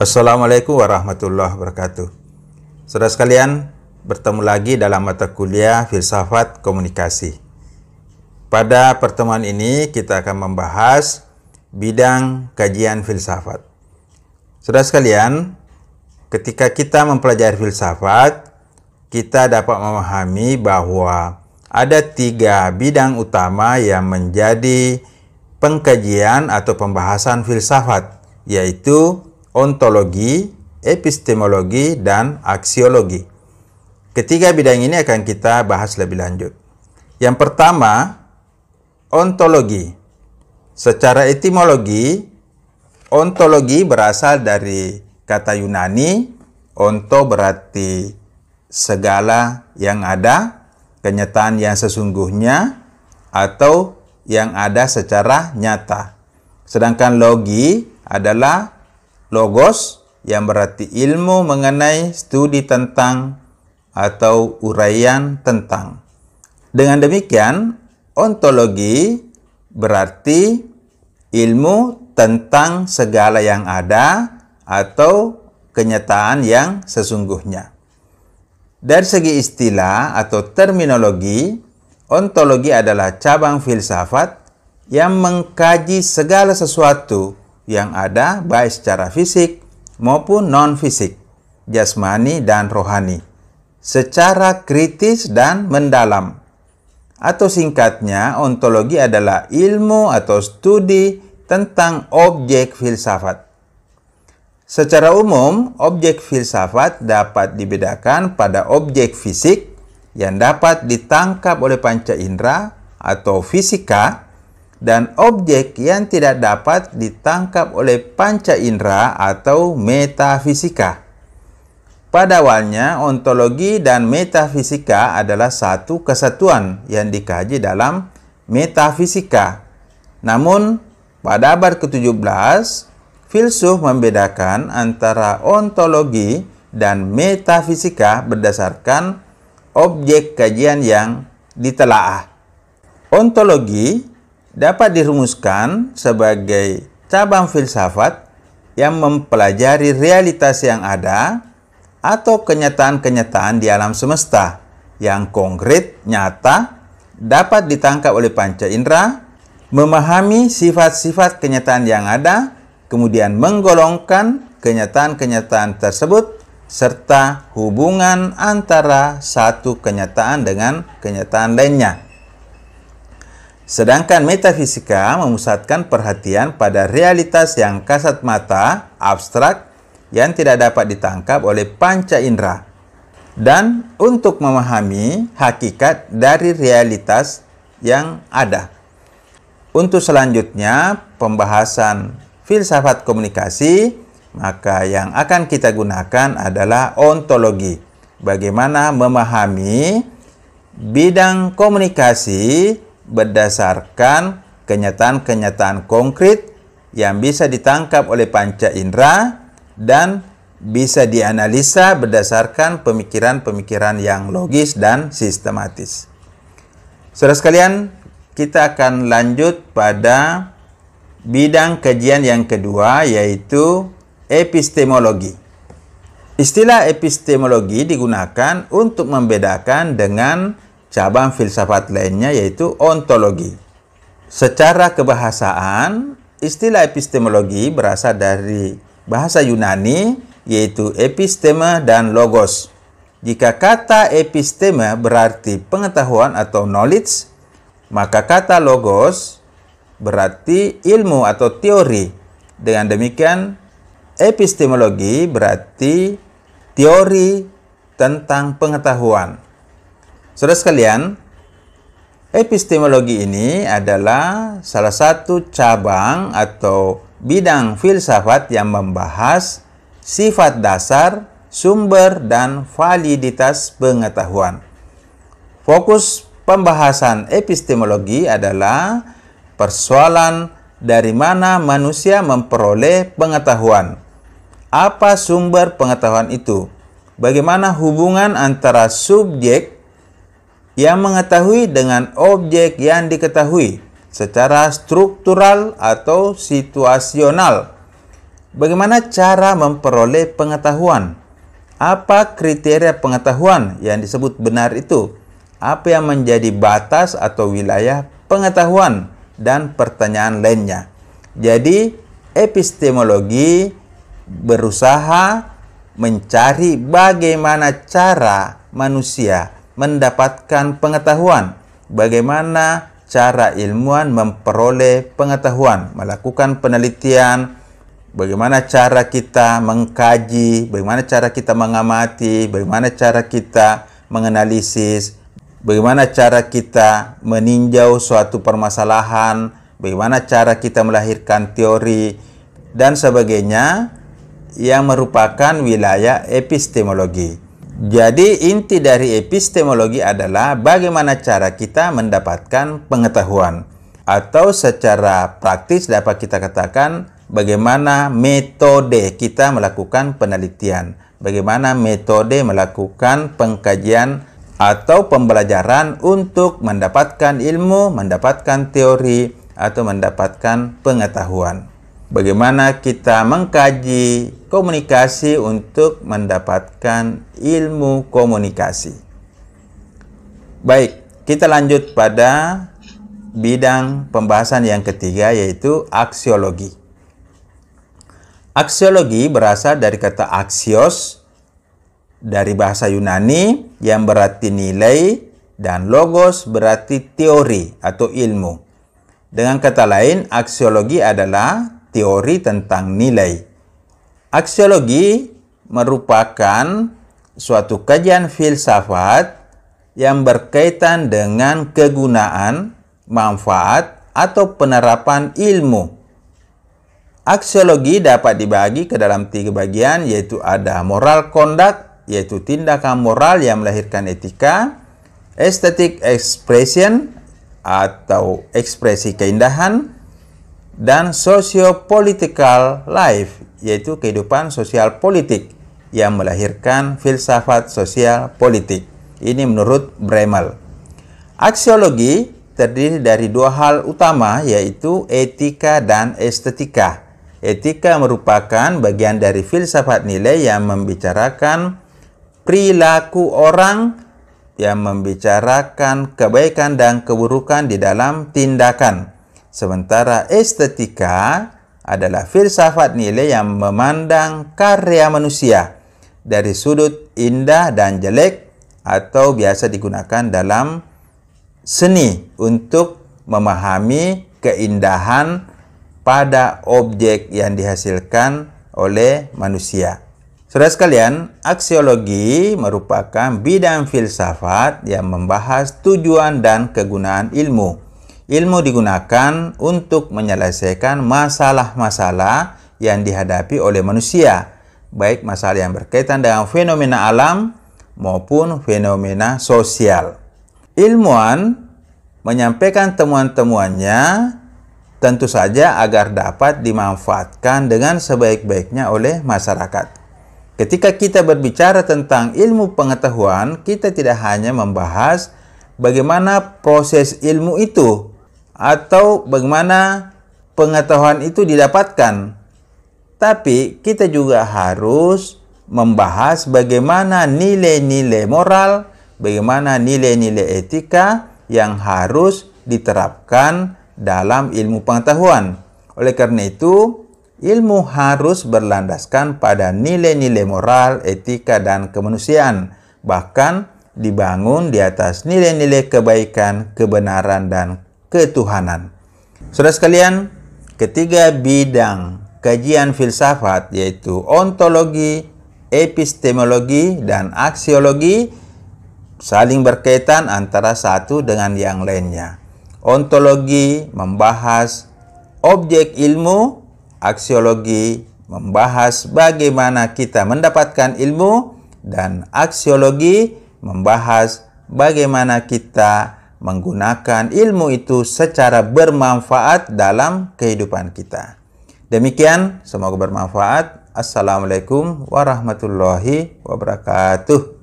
Assalamualaikum warahmatullahi wabarakatuh. Saudara sekalian, bertemu lagi dalam mata kuliah Filsafat Komunikasi. Pada pertemuan ini kita akan membahas bidang kajian filsafat. Saudara sekalian, ketika kita mempelajari filsafat, kita dapat memahami bahwa ada 3 bidang utama yang menjadi pengkajian atau pembahasan filsafat, yaitu ontologi, epistemologi, dan aksiologi. Ketiga bidang ini akan kita bahas lebih lanjut. Yang pertama, ontologi. Secara etimologi, ontologi berasal dari kata Yunani. Onto berarti segala yang ada, kenyataan yang sesungguhnya, atau yang ada secara nyata. Sedangkan logi adalah logos, yang berarti ilmu mengenai studi tentang atau uraian tentang. Dengan demikian, ontologi berarti ilmu tentang segala yang ada atau kenyataan yang sesungguhnya. Dari segi istilah atau terminologi, ontologi adalah cabang filsafat yang mengkaji segala sesuatu yang ada baik secara fisik maupun non-fisik, jasmani dan rohani, secara kritis dan mendalam. Atau singkatnya, ontologi adalah ilmu atau studi tentang objek filsafat. Secara umum, objek filsafat dapat dibedakan pada objek fisik yang dapat ditangkap oleh panca indera atau fisika, dan objek yang tidak dapat ditangkap oleh panca indera atau metafisika. Pada awalnya, ontologi dan metafisika adalah satu kesatuan yang dikaji dalam metafisika. Namun, pada abad ke-17, filsuf membedakan antara ontologi dan metafisika berdasarkan objek kajian yang ditelaah. Ontologi dapat dirumuskan sebagai cabang filsafat yang mempelajari realitas yang ada atau kenyataan-kenyataan di alam semesta yang konkret, nyata, dapat ditangkap oleh panca indera, memahami sifat-sifat kenyataan yang ada, kemudian menggolongkan kenyataan-kenyataan tersebut, serta hubungan antara satu kenyataan dengan kenyataan lainnya. Sedangkan metafisika memusatkan perhatian pada realitas yang kasat mata, abstrak, yang tidak dapat ditangkap oleh panca indera, dan untuk memahami hakikat dari realitas yang ada. Untuk selanjutnya, pembahasan filsafat komunikasi, maka yang akan kita gunakan adalah ontologi. Bagaimana memahami bidang komunikasi berdasarkan kenyataan-kenyataan konkret yang bisa ditangkap oleh panca indera dan bisa dianalisa berdasarkan pemikiran-pemikiran yang logis dan sistematis. Saudara sekalian, kita akan lanjut pada bidang kajian yang kedua, yaitu epistemologi. Istilah epistemologi digunakan untuk membedakan dengan cabang filsafat lainnya, yaitu ontologi. Secara kebahasaan, istilah epistemologi berasal dari bahasa Yunani, yaitu episteme dan logos. Jika kata episteme berarti pengetahuan atau knowledge, maka kata logos berarti ilmu atau teori. Dengan demikian, epistemologi berarti teori tentang pengetahuan. Saudara sekalian, epistemologi ini adalah salah satu cabang atau bidang filsafat yang membahas sifat dasar, sumber, dan validitas pengetahuan. Fokus pembahasan epistemologi adalah persoalan dari mana manusia memperoleh pengetahuan. Apa sumber pengetahuan itu? Bagaimana hubungan antara subjek yang mengetahui dengan objek yang diketahui secara struktural atau situasional. Bagaimana cara memperoleh pengetahuan? Apa kriteria pengetahuan yang disebut benar itu? Apa yang menjadi batas atau wilayah pengetahuan? Dan pertanyaan lainnya. Jadi, epistemologi berusaha mencari bagaimana cara manusia mendapatkan pengetahuan, bagaimana cara ilmuwan memperoleh pengetahuan, melakukan penelitian, bagaimana cara kita mengkaji, bagaimana cara kita mengamati, bagaimana cara kita menganalisis, bagaimana cara kita meninjau suatu permasalahan, bagaimana cara kita melahirkan teori, dan sebagainya yang merupakan wilayah epistemologi. Jadi inti dari epistemologi adalah bagaimana cara kita mendapatkan pengetahuan. Atau secara praktis dapat kita katakan bagaimana metode kita melakukan penelitian, bagaimana metode melakukan pengkajian atau pembelajaran untuk mendapatkan ilmu, mendapatkan teori, atau mendapatkan pengetahuan. Bagaimana kita mengkaji komunikasi untuk mendapatkan ilmu komunikasi. Baik, kita lanjut pada bidang pembahasan yang ketiga, yaitu aksiologi. Aksiologi berasal dari kata aksios, dari bahasa Yunani yang berarti nilai, dan logos berarti teori atau ilmu. Dengan kata lain, aksiologi adalah teori tentang nilai. Aksiologi merupakan suatu kajian filsafat yang berkaitan dengan kegunaan, manfaat, atau penerapan ilmu. Aksiologi dapat dibagi ke dalam 3 bagian, yaitu ada moral conduct, yaitu tindakan moral yang melahirkan etika, aesthetic expression atau ekspresi keindahan, dan socio-political life, yaitu kehidupan sosial politik yang melahirkan filsafat sosial politik. Ini menurut Bramall. Aksiologi terdiri dari 2 hal utama, yaitu etika dan estetika. Etika merupakan bagian dari filsafat nilai yang membicarakan perilaku orang, yang membicarakan kebaikan dan keburukan di dalam tindakan. Sementara estetika adalah filsafat nilai yang memandang karya manusia dari sudut indah dan jelek, atau biasa digunakan dalam seni untuk memahami keindahan pada objek yang dihasilkan oleh manusia. Saudara sekalian, aksiologi merupakan bidang filsafat yang membahas tujuan dan kegunaan ilmu. Ilmu digunakan untuk menyelesaikan masalah-masalah yang dihadapi oleh manusia, baik masalah yang berkaitan dengan fenomena alam maupun fenomena sosial. Ilmuwan menyampaikan temuan-temuannya tentu saja agar dapat dimanfaatkan dengan sebaik-baiknya oleh masyarakat. Ketika kita berbicara tentang ilmu pengetahuan, kita tidak hanya membahas bagaimana proses ilmu itu atau bagaimana pengetahuan itu didapatkan, tapi kita juga harus membahas bagaimana nilai-nilai moral, bagaimana nilai-nilai etika yang harus diterapkan dalam ilmu pengetahuan. Oleh karena itu, ilmu harus berlandaskan pada nilai-nilai moral, etika, dan kemanusiaan, bahkan dibangun di atas nilai-nilai kebaikan, kebenaran, dan ketuhanan. Saudara sekalian, ketiga bidang kajian filsafat, yaitu ontologi, epistemologi, dan aksiologi, saling berkaitan antara satu dengan yang lainnya. Ontologi membahas objek ilmu, aksiologi membahas bagaimana kita mendapatkan ilmu, dan aksiologi membahas bagaimana kita menggunakan ilmu itu secara bermanfaat dalam kehidupan kita. Demikian, semoga bermanfaat. Assalamualaikum warahmatullahi wabarakatuh.